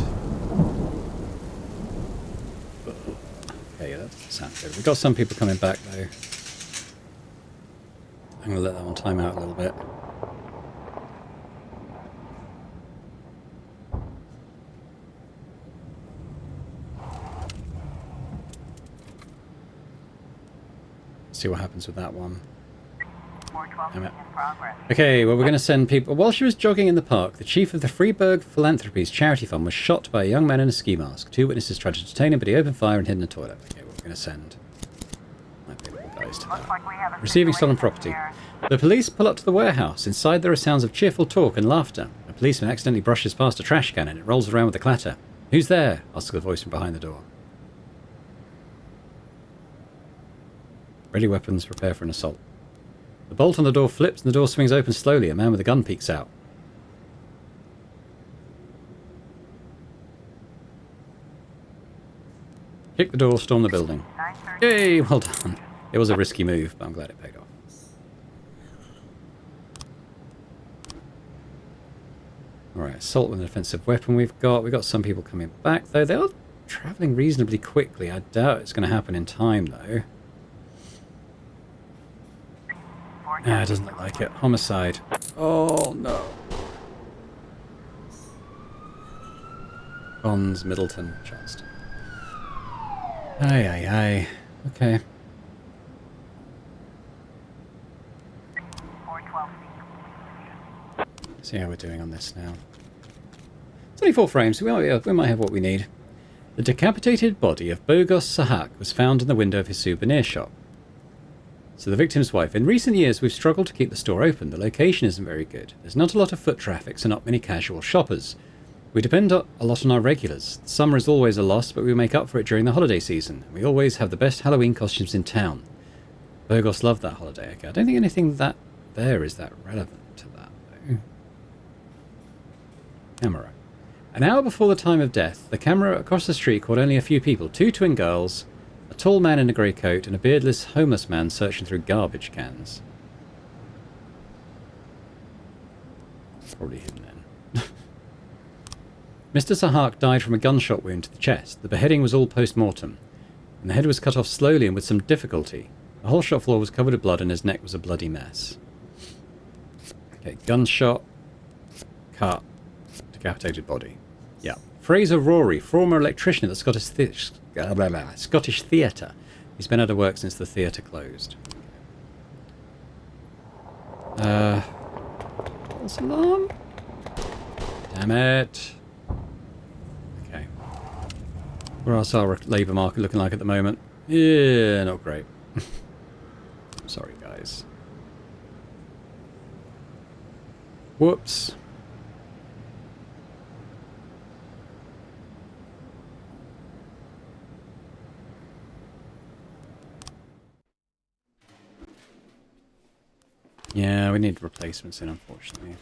Okay, yeah, that doesn't sound good. We've got some people coming back though. I'm going to let that one time out a little bit. See what happens with that one. 412B in progress. Okay, well, we're going to send people... While she was jogging in the park, the chief of the Freeburg Philanthropies charity fund was shot by a young man in a ski mask. 2 witnesses tried to detain him, but he opened fire and hid in the toilet. Okay, well, we're going to send my people guys to Looks like we have a receiving stolen situation property. here. The police pull up to the warehouse. Inside there are sounds of cheerful talk and laughter. A policeman accidentally brushes past a trash can and it rolls around with a clatter. Who's there? Asks a voice from behind the door. Ready weapons, prepare for an assault. The bolt on the door flips and the door swings open slowly. A man with a gun peeks out. Kick the door, storm the building. 930. Yay, well done. It was a risky move, but I'm glad it paid off. Alright, assault with an offensive weapon we've got. We've got some people coming back, though. They are travelling reasonably quickly. I doubt it's going to happen in time, though. It doesn't look like it. Homicide. Oh, no. Bonds, Middleton, Charleston. Aye, aye, aye. Okay. 412B. See how we're doing on this now. 24 frames. We might have what we need. The decapitated body of Bogos Sahak was found in the window of his souvenir shop. So the victim's wife. In recent years, we've struggled to keep the store open. The location isn't very good. There's not a lot of foot traffic, so not many casual shoppers. We depend a lot on our regulars. Summer is always a loss, but we make up for it during the holiday season. We always have the best Halloween costumes in town. Burgos loved that holiday. Okay, I don't think anything that there is that relevant to that, though. Camera. An hour before the time of death, the camera across the street caught only a few people. 2 twin girls, a tall man in a grey coat, and a beardless homeless man searching through garbage cans. Probably him then. Mr. Sahak died from a gunshot wound to the chest. The beheading was all post-mortem, and the head was cut off slowly and with some difficulty. The whole shop floor was covered with blood and his neck was a bloody mess. Okay, gunshot, cut, decapitated body. Yeah. Fraser Rory, former electrician at the Scottish Theatre. He's been out of work since the theatre closed. False alarm? Damn it. Okay. What's our labour market looking like at the moment? Yeah, not great. I'm sorry, guys. Whoops. Yeah, we need replacements in, unfortunately.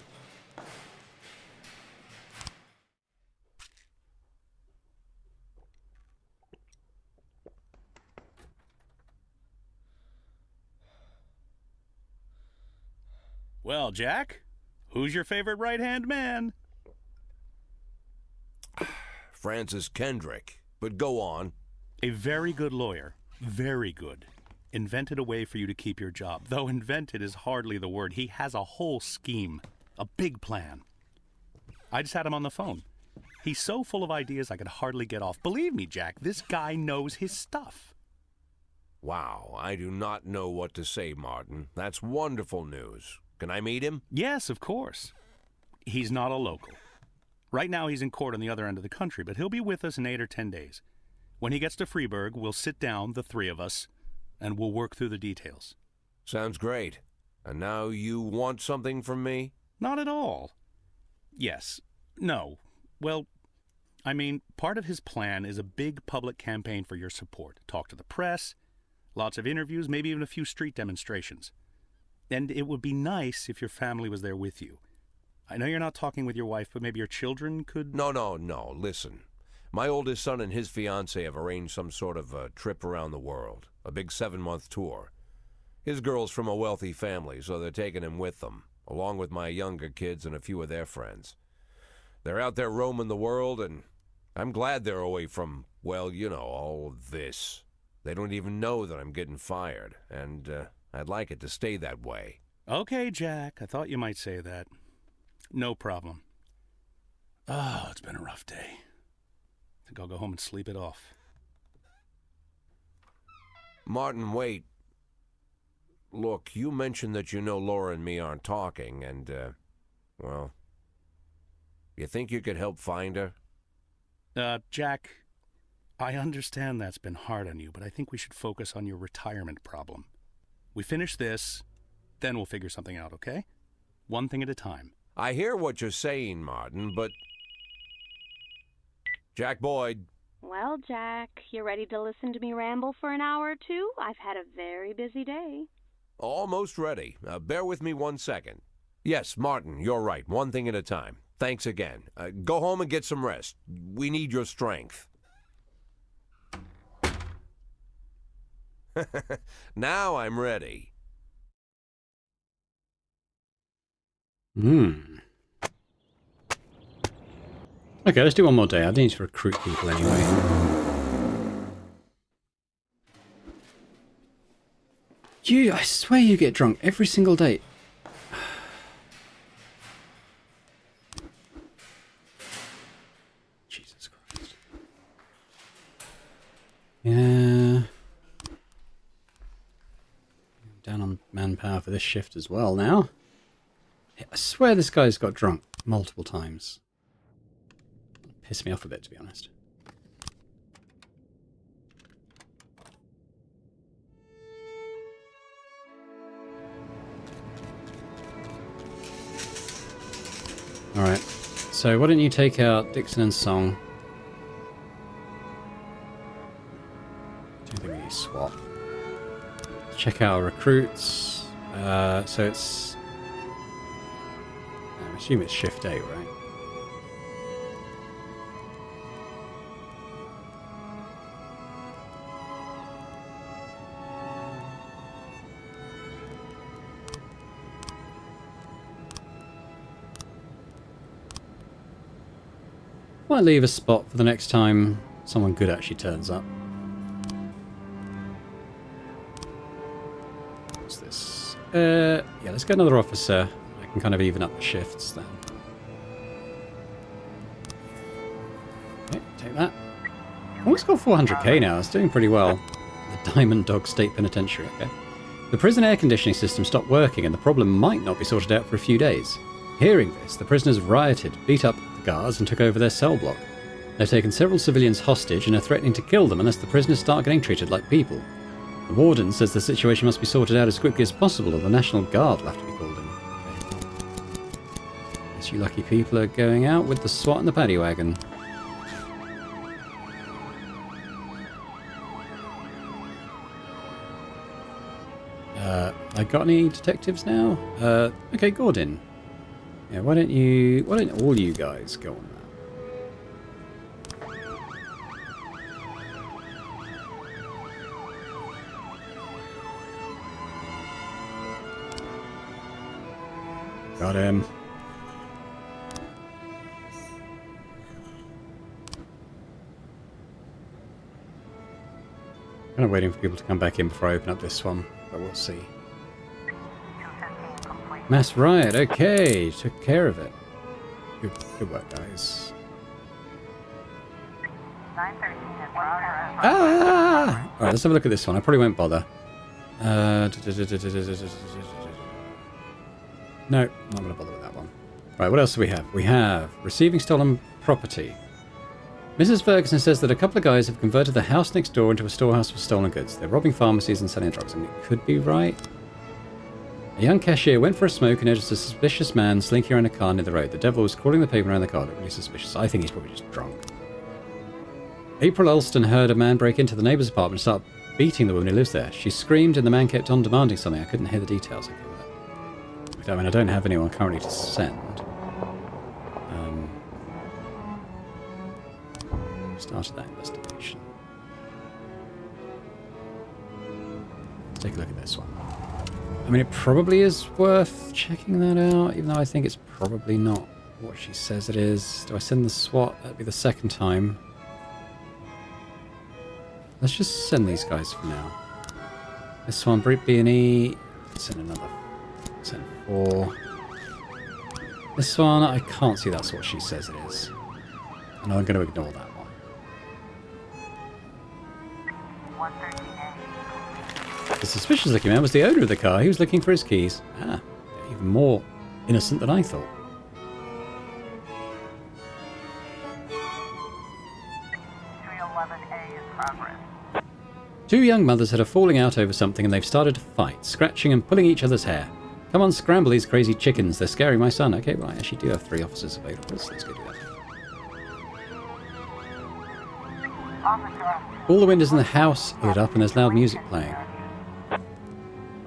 Well, Jack, who's your favorite right-hand man? Francis Kendrick. But go on. A very good lawyer. Very good. Invented a way for you to keep your job. Though invented is hardly the word. He has a whole scheme. A big plan. I just had him on the phone. He's so full of ideas I could hardly get off. Believe me, Jack, this guy knows his stuff. Wow, I do not know what to say, Martin. That's wonderful news. Can I meet him? Yes, of course. He's not a local. Right now he's in court on the other end of the country, but he'll be with us in 8 or 10 days. When he gets to Freeburg, we'll sit down, the three of us, and we'll work through the details. Sounds great. And now you want something from me? Not at all. Yes. No. Well, I mean, part of his plan is a big public campaign for your support. Talk to the press, lots of interviews, maybe even a few street demonstrations. And it would be nice if your family was there with you. I know you're not talking with your wife, but maybe your children could... No. Listen. My oldest son and his fiancée have arranged some sort of a trip around the world. A big 7-month tour. His girl's from a wealthy family, so they're taking him with them, along with my younger kids and a few of their friends. They're out there roaming the world, and I'm glad they're away from, well, you know, all of this. They don't even know that I'm getting fired, and I'd like it to stay that way. Okay, Jack, I thought you might say that. No problem. Oh, it's been a rough day. I think I'll go home and sleep it off. Martin, wait. Look, you mentioned that you know Laura and me aren't talking, and, well, you think you could help find her? Jack, I understand that's been hard on you, but I think we should focus on your retirement problem. We finish this, then we'll figure something out, okay? One thing at a time. I hear what you're saying, Martin, but... Jack Boyd. Well, Jack, you ready to listen to me ramble for an hour or two? I've had a very busy day. Almost ready. Bear with me 1 second. Yes, Martin, you're right. One thing at a time. Thanks again. Go home and get some rest. We need your strength. Now I'm ready. Okay, let's do one more day. I need to recruit people anyway. I swear you get drunk every single day. Jesus Christ. Yeah. Down on manpower for this shift as well now. I swear this guy's got drunk multiple times. Pissed me off a bit, to be honest. Alright, so why don't you take out Dixon and Song? I don't think we need swap. Let's check out our recruits. So it's... I assume it's shift A, right? Might leave a spot for the next time someone good actually turns up. What's this? Yeah, let's get another officer. I can kind of even up the shifts then. Okay, take that. Almost got 400k now. It's doing pretty well. The Diamond Dog State Penitentiary, okay. The prison air conditioning system stopped working and the problem might not be sorted out for a few days. Hearing this, the prisoners rioted, beat up the guards and took over their cell block. They've taken several civilians hostage and are threatening to kill them unless the prisoners start getting treated like people. The warden says the situation must be sorted out as quickly as possible or the National Guard will have to be called in. Okay. Guess you lucky people are going out with the SWAT and the paddy wagon. I got any detectives now? Okay, Gordon. Yeah, why don't all you guys go on that? Got him. Kind of waiting for people to come back in before I open up this one, but we'll see. 215 complete. Mass riot, okay, took care of it. Good work, guys. 913 in progress. Ah! Alright, let's have a look at this one. I probably won't bother. No, I'm not going to bother with that one. Right, what else do we have? We have receiving stolen property. Mrs. Ferguson says that a couple of guys have converted the house next door into a storehouse for stolen goods. They're robbing pharmacies and selling drugs. I mean, it could be right. A young cashier went for a smoke and noticed a suspicious man slinking around a car near the road. The devil was crawling the pavement around the car. Looked really suspicious. I think he's probably just drunk. April Alston heard a man break into the neighbour's apartment and start beating the woman who lives there. She screamed and the man kept on demanding something. I couldn't hear the details. I mean, I don't have anyone currently to send. Started that investigation. Let's take a look at this one. I mean, it probably is worth checking that out, even though I think it's probably not what she says it is. Do I send the SWAT? That'd be the second time. Let's just send these guys for now. This one, B&E. Send another. Send 4. This one, I can't see that's what she says it is. And I'm going to ignore that one. 113A. The suspicious looking man was the owner of the car. He was looking for his keys. Ah, even more innocent than I thought. 311A in progress. 2 young mothers had a falling out over something and they've started to fight, scratching and pulling each other's hair. Come on, scramble these crazy chickens. They're scaring my son. Okay, well, I actually do have 3 officers available, so let's go do that. All the windows in the house lit up and there's loud music playing.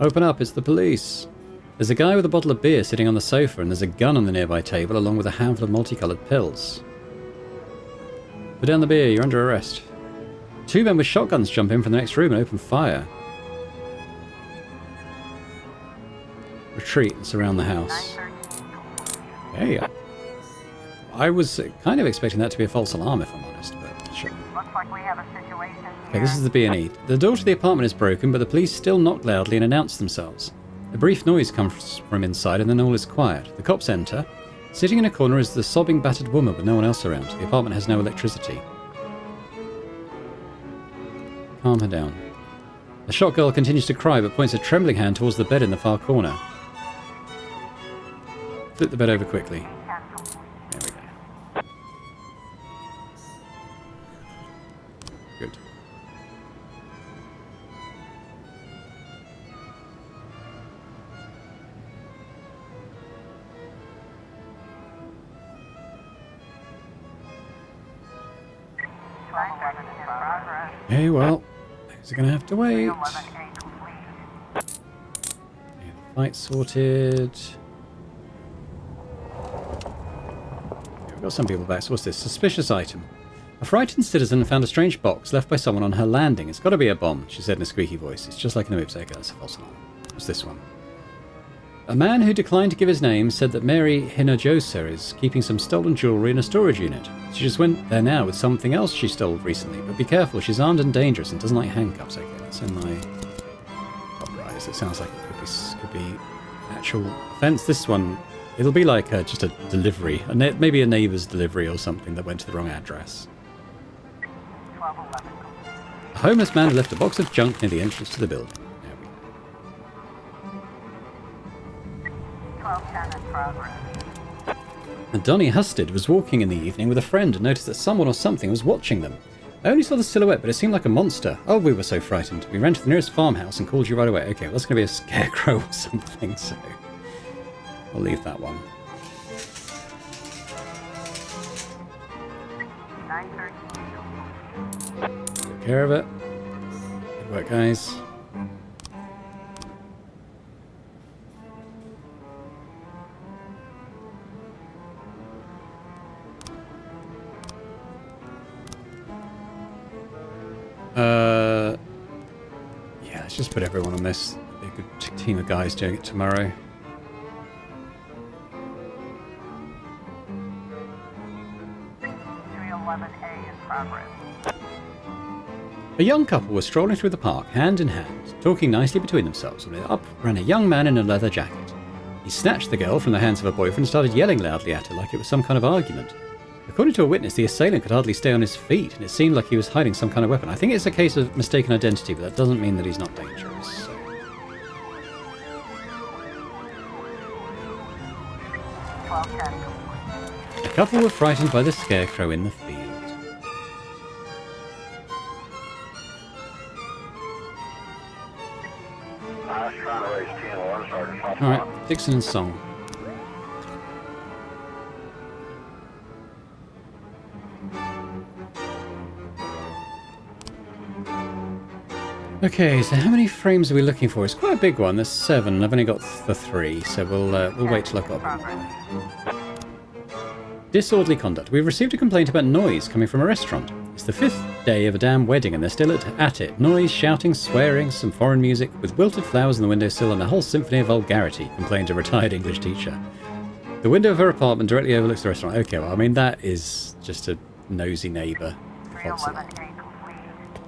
Open up, it's the police. There's a guy with a bottle of beer sitting on the sofa and there's a gun on the nearby table along with a handful of multicoloured pills. Put down the beer, you're under arrest. 2 men with shotguns jump in from the next room and open fire. Retreat and surround the house. Hey, I was kind of expecting that to be a false alarm if I'm honest, but sure. Looks like we have a situation here. Okay, this is the B&E. The door to the apartment is broken, but the police still knock loudly and announce themselves. A brief noise comes from inside and then all is quiet. The cops enter. Sitting in a corner is the sobbing, battered woman with no one else around. The apartment has no electricity. Calm her down. The shot girl continues to cry but points a trembling hand towards the bed in the far corner. Flip the bed over quickly. There we go. Good. Okay, well, things are going to have to wait. Yeah, the fight sorted. We've got some people back. So what's this? Suspicious item. A frightened citizen found a strange box left by someone on her landing. It's got to be a bomb, she said in a squeaky voice. It's just like in the movies. Okay, that's a false alarm. What's this one? A man who declined to give his name said that Mary Hinojosa is keeping some stolen jewellery in a storage unit. She just went there now with something else she stole recently, but be careful, she's armed and dangerous and doesn't like handcuffs. Okay, that's in my top right. It sounds like it could be actual offence. This one, it'll be like just a delivery, maybe a neighbour's delivery or something that went to the wrong address. A homeless man left a box of junk near the entrance to the building. There we go. 1210 in progress. And Donnie Husted was walking in the evening with a friend and noticed that someone or something was watching them. I only saw the silhouette, but it seemed like a monster. Oh, we were so frightened. We ran to the nearest farmhouse and called you right away. Okay, well, that's going to be a scarecrow or something, so we'll leave that one. 913. Take care of it. Good work, guys. Yeah, let's just put everyone on this. Be a good team of guys doing it tomorrow. A young couple were strolling through the park, hand in hand, talking nicely between themselves, when up ran a young man in a leather jacket. He snatched the girl from the hands of her boyfriend and started yelling loudly at her like it was some kind of argument. According to a witness, the assailant could hardly stay on his feet, and it seemed like he was hiding some kind of weapon. I think it's a case of mistaken identity, but that doesn't mean that he's not dangerous. So. A couple were frightened by the scarecrow in the field. Dixon and Song. Okay, so how many frames are we looking for? It's quite a big one. There's 7. I've only got the 3, so we'll wait till I've got them. Disorderly conduct. We've received a complaint about noise coming from a restaurant. It's the 5th day of a damn wedding and they're still at it. Noise, shouting, swearing, some foreign music, with wilted flowers on the windowsill and a whole symphony of vulgarity, complained a retired English teacher. The window of her apartment directly overlooks the restaurant. Okay, well, I mean, that is just a nosy neighbour. False alarm.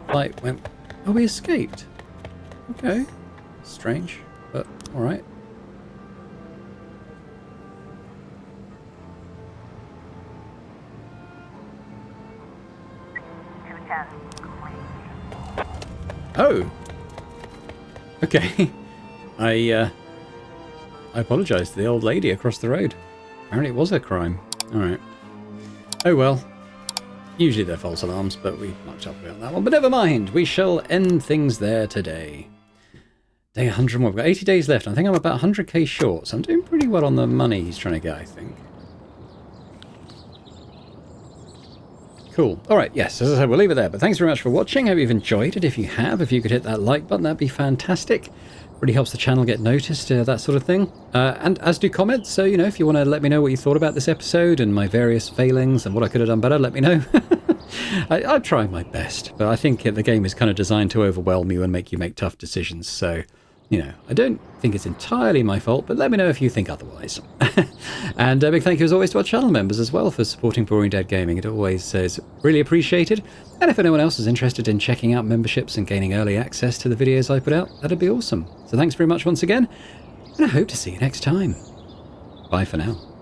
Flight went... Oh, we escaped. Okay. Strange, but alright. Oh! Okay. I apologise to the old lady across the road. Apparently it was a crime. Alright. Oh well. Usually they're false alarms, but we mucked up on that one. But never mind, we shall end things there today. Day 101. We've got 80 days left. I think I'm about 100k short, so I'm doing pretty well on the money he's trying to get, I think. Cool. Alright, yes, as I said, we'll leave it there. But thanks very much for watching. I hope you've enjoyed it. If you have, if you could hit that like button, that'd be fantastic. Really helps the channel get noticed, that sort of thing. And as do comments, so, you know, if you want to let me know what you thought about this episode and my various failings and what I could have done better, let me know. I try my best, but I think the game is kind of designed to overwhelm you and make you make tough decisions, so, you know, I don't think it's entirely my fault, but let me know if you think otherwise. And a big thank you as always to our channel members as well for supporting Boring Dad Gaming. It always is really appreciated. And if anyone else is interested in checking out memberships and gaining early access to the videos I put out, that'd be awesome. So thanks very much once again, and I hope to see you next time. Bye for now.